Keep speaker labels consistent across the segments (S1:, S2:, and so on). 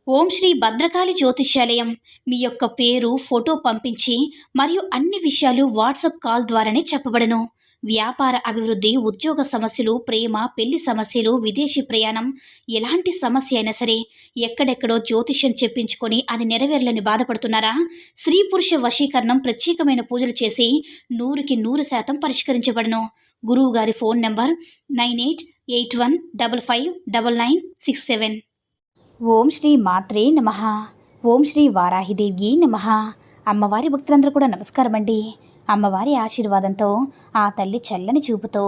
S1: ఓం శ్రీ భద్రకాళి జ్యోతిష్యాలయం. మీ యొక్క పేరు, ఫోటో పంపించి మరియు అన్ని విషయాలు వాట్సాప్ కాల్ ద్వారానే చెప్పబడను. వ్యాపార అభివృద్ధి, ఉద్యోగ సమస్యలు, ప్రేమ, పెళ్లి సమస్యలు, విదేశీ ప్రయాణం, ఎలాంటి సమస్య అయినా సరే ఎక్కడెక్కడో జ్యోతిష్యం చెప్పించుకొని అది నెరవేర్లని బాధపడుతున్నారా? స్త్రీ పురుష వశీకరణం ప్రత్యేకమైన పూజలు చేసి 100% పరిష్కరించబడను. గురువు గారి ఫోన్ నంబర్ 9881559967. ఓం శ్రీ మాత్రే నమః. ఓం శ్రీ వారాహిదేవి నమః. అమ్మవారి భక్తులందరూ కూడా నమస్కారం అండి. అమ్మవారి ఆశీర్వాదంతో, ఆ తల్లి చల్లని చూపుతో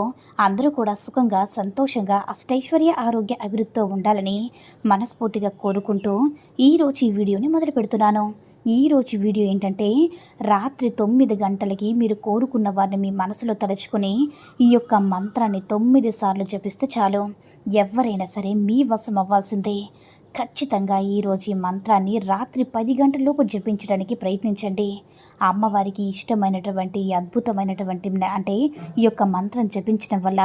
S1: అందరూ కూడా సుఖంగా, సంతోషంగా, అష్టైశ్వర్య, ఆరోగ్య అభివృద్ధితో ఉండాలని మనస్ఫూర్తిగా కోరుకుంటూ ఈరోజు ఈ వీడియోని మొదలు పెడుతున్నాను. ఈరోజు వీడియో ఏంటంటే, రాత్రి 9 గంటలకి మీరు కోరుకున్న వారిని మీ మనసులో తలుచుకుని ఈ యొక్క మంత్రాన్ని 9 సార్లు జపిస్తే చాలు. ఎవరైనా సరే మీ వశం అవ్వాల్సిందే. ఖచ్చితంగా ఈరోజు ఈ మంత్రాన్ని రాత్రి 10 గంటలలోపు జపించడానికి ప్రయత్నించండి. అమ్మవారికి ఇష్టమైనటువంటి అద్భుతమైనటువంటి అంటే ఈ యొక్క మంత్రం జపించడం వల్ల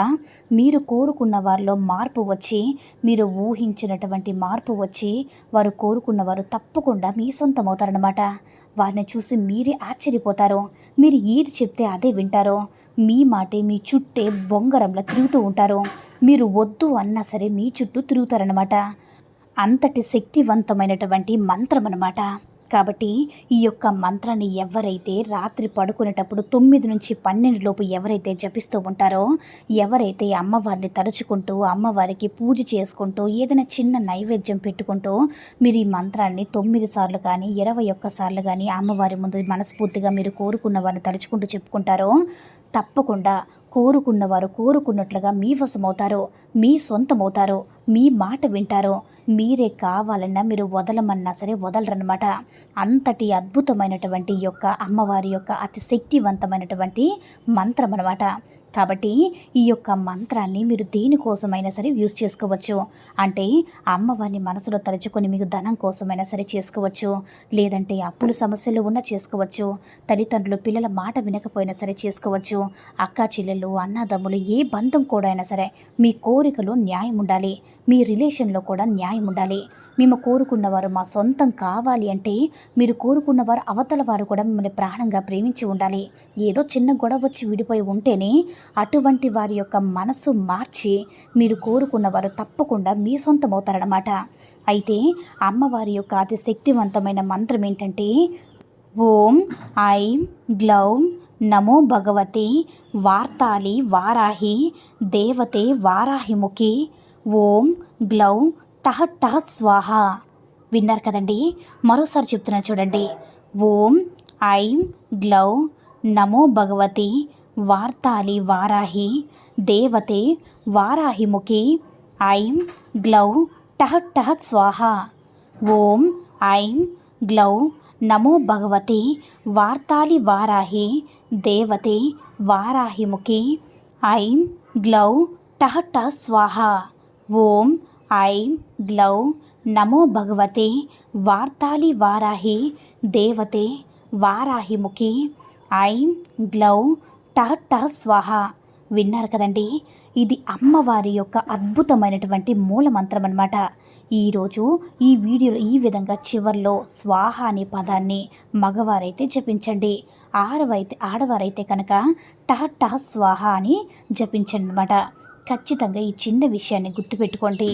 S1: మీరు కోరుకున్న వారిలో మార్పు వచ్చి, మీరు ఊహించినటువంటి మార్పు వచ్చి, వారు కోరుకున్న వారు తప్పకుండా మీ సొంతం అవుతారనమాట. వారిని చూసి మీరే ఆశ్చర్యపోతారు. మీరు ఏది చెప్తే అదే వింటారు. మీ మాటే మీ చుట్టే బొంగరంలో తిరుగుతూ ఉంటారు. మీరు వద్దు అన్నా సరే మీ చుట్టూ తిరుగుతారనమాట. అంతటి శక్తివంతమైనటువంటి మంత్రం అన్నమాట. కాబట్టి ఈ యొక్క మంత్రాన్ని ఎవరైతే రాత్రి పడుకునేటప్పుడు 9 నుంచి 12 లోపు ఎవరైతే జపిస్తూ ఉంటారో, ఎవరైతే అమ్మవారిని తలుచుకుంటూ, అమ్మవారికి పూజ చేసుకుంటూ, ఏదైనా చిన్న నైవేద్యం పెట్టుకుంటూ మీరు ఈ మంత్రాన్ని 9 సార్లు కానీ 21 సార్లు కానీ అమ్మవారి ముందు మనస్ఫూర్తిగా మీరు కోరుకున్న వారిని తలుచుకుంటూ చెప్పుకుంటారో, తప్పకుండా కోరుకున్నవారు కోరుకున్నట్లుగా మీ వశమవుతారు, మీ సొంతమవుతారు, మీ మాట వింటారు. మీరే కావాలన్నా మీరు వదలమన్నా సరే వదలరనమాట. అంతటి అద్భుతమైనటువంటి యొక్క అమ్మవారి యొక్క అతి శక్తివంతమైనటువంటి మంత్రం అన్నమాట. కాబట్టి ఈ యొక్క మంత్రాన్ని మీరు దేనికోసమైనా సరే యూజ్ చేసుకోవచ్చు. అంటే అమ్మవారిని మనసులో తలుచుకొని మీకు ధనం కోసమైనా సరే చేసుకోవచ్చు, లేదంటే అప్పుల సమస్యలు ఉన్నా చేసుకోవచ్చు, తల్లిదండ్రులు పిల్లల మాట వినకపోయినా సరే చేసుకోవచ్చు, అక్కా చెల్లెళ్ళు, అన్నదమ్ములు, ఏ బంధం కూడా అయినా సరే మీ కోరికలో న్యాయం ఉండాలి, మీ రిలేషన్లో కూడా న్యాయం ఉండాలి. మేము కోరుకున్నవారు మా సొంతం కావాలి అంటే మీరు కోరుకున్నవారు అవతల వారు కూడా మిమ్మల్ని ప్రాణంగా ప్రేమించి ఉండాలి. ఏదో చిన్న గొడవ వచ్చి విడిపోయి ఉంటేనే అటువంటి వారి యొక్క మనసు మార్చి మీరు కోరుకున్నవారు తప్పకుండా మీ సొంతం అవుతారన్నమాట. అయితే అమ్మవారి యొక్క అతి శక్తివంతమైన మంత్రం ఏంటంటే, ఓం ఐం గ్లౌం నమో భగవతి వార్తాలి వారాహి దేవతే వారాహిముఖి ఓం గ్లౌ టహ టహ స్వాహ. విన్నారు కదండి? మరోసారి చెప్తున్నా చూడండి. ఓం ఐం గ్లౌ నమో భగవతి వార్తాలి వారాహి దేవతే వారాహిముఖి ఐం గ్లౌ టహ టహ స్వాహ. ఓం ఐం గ్లౌ నమో భగవతి వార్తాలి వారాహి దేవతే వారాహిముఖి ఐం గ్లౌ టహ టహ స్వాహ. ఓం ఐం గ్లౌ నమో భగవతే వార్తాలి వారాహి దేవతే వారాహిముఖి ఐం గ్లౌ టహ టహ స్వాహ. విన్నారు కదండి? ఇది అమ్మవారి యొక్క అద్భుతమైనటువంటి మూలమంత్రం అన్నమాట. ఈరోజు ఈ వీడియోలో ఈ విధంగా చివర్లో స్వాహ అనే పదాన్ని మగవారైతే జపించండి, ఆడవారైతే కనుక టహ టహ స్వాహ అని జపించండి అన్నమాట. ఖచ్చితంగా ఈ చిన్న విషయాన్ని గుర్తుపెట్టుకోండి.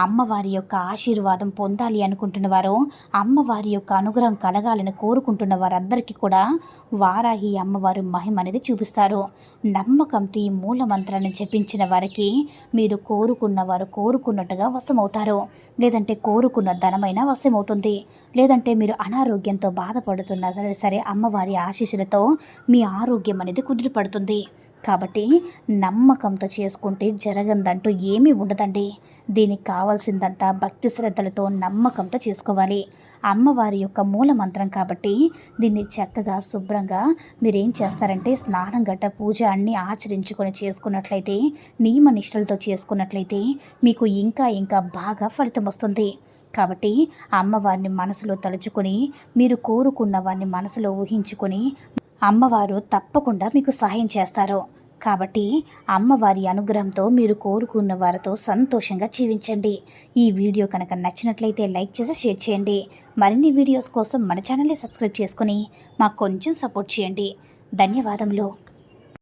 S1: అమ్మవారి యొక్క ఆశీర్వాదం పొందాలి అనుకుంటున్న వారు, అమ్మవారి యొక్క అనుగ్రహం కలగాలని కోరుకుంటున్న వారందరికీ కూడా వారాహి అమ్మవారు మహిమ అనేది చూపిస్తారు. నమ్మకంతో ఈ మూల మంత్రాన్ని జపించిన వారికి మీరు కోరుకున్నవారు కోరుకున్నట్టుగా వశమవుతారు. లేదంటే కోరుకున్న ధనమైన వశమవుతుంది. లేదంటే మీరు అనారోగ్యంతో బాధపడుతున్నా సరే అమ్మవారి ఆశీస్సులతో మీ ఆరోగ్యం అనేది కుదిరిపడుతుంది. కాబట్టి నమ్మకంతో చేసుకుంటే జరగందంటూ ఏమీ ఉండదండి. దీనికి కావాల్సిందంతా భక్తి శ్రద్ధలతో నమ్మకంతో చేసుకోవాలి. అమ్మవారి యొక్క మూల మంత్రం కాబట్టి దీన్ని చక్కగా శుభ్రంగా మీరేం చేస్తారంటే స్నానం గట్ట పూజ అన్నీ ఆచరించుకొని చేసుకున్నట్లయితే, నియమ నిష్టలతో చేసుకున్నట్లయితే మీకు ఇంకా బాగా ఫలితం వస్తుంది. కాబట్టి అమ్మవారిని మనసులో తలుచుకొని, మీరు కోరుకున్న వారిని మనసులో ఊహించుకొని అమ్మవారు తప్పకుండా మీకు సహాయం చేస్తారు. కాబట్టి అమ్మవారి అనుగ్రహంతో మీరు కోరుకున్న వారితో సంతోషంగా జీవించండి. ఈ వీడియో కనుక నచ్చినట్లయితే లైక్ చేసి షేర్ చేయండి. మరిన్ని వీడియోస్ కోసం మన ఛానల్ని సబ్స్క్రైబ్ చేసుకుని మాకు కొంచెం సపోర్ట్ చేయండి. ధన్యవాదములు.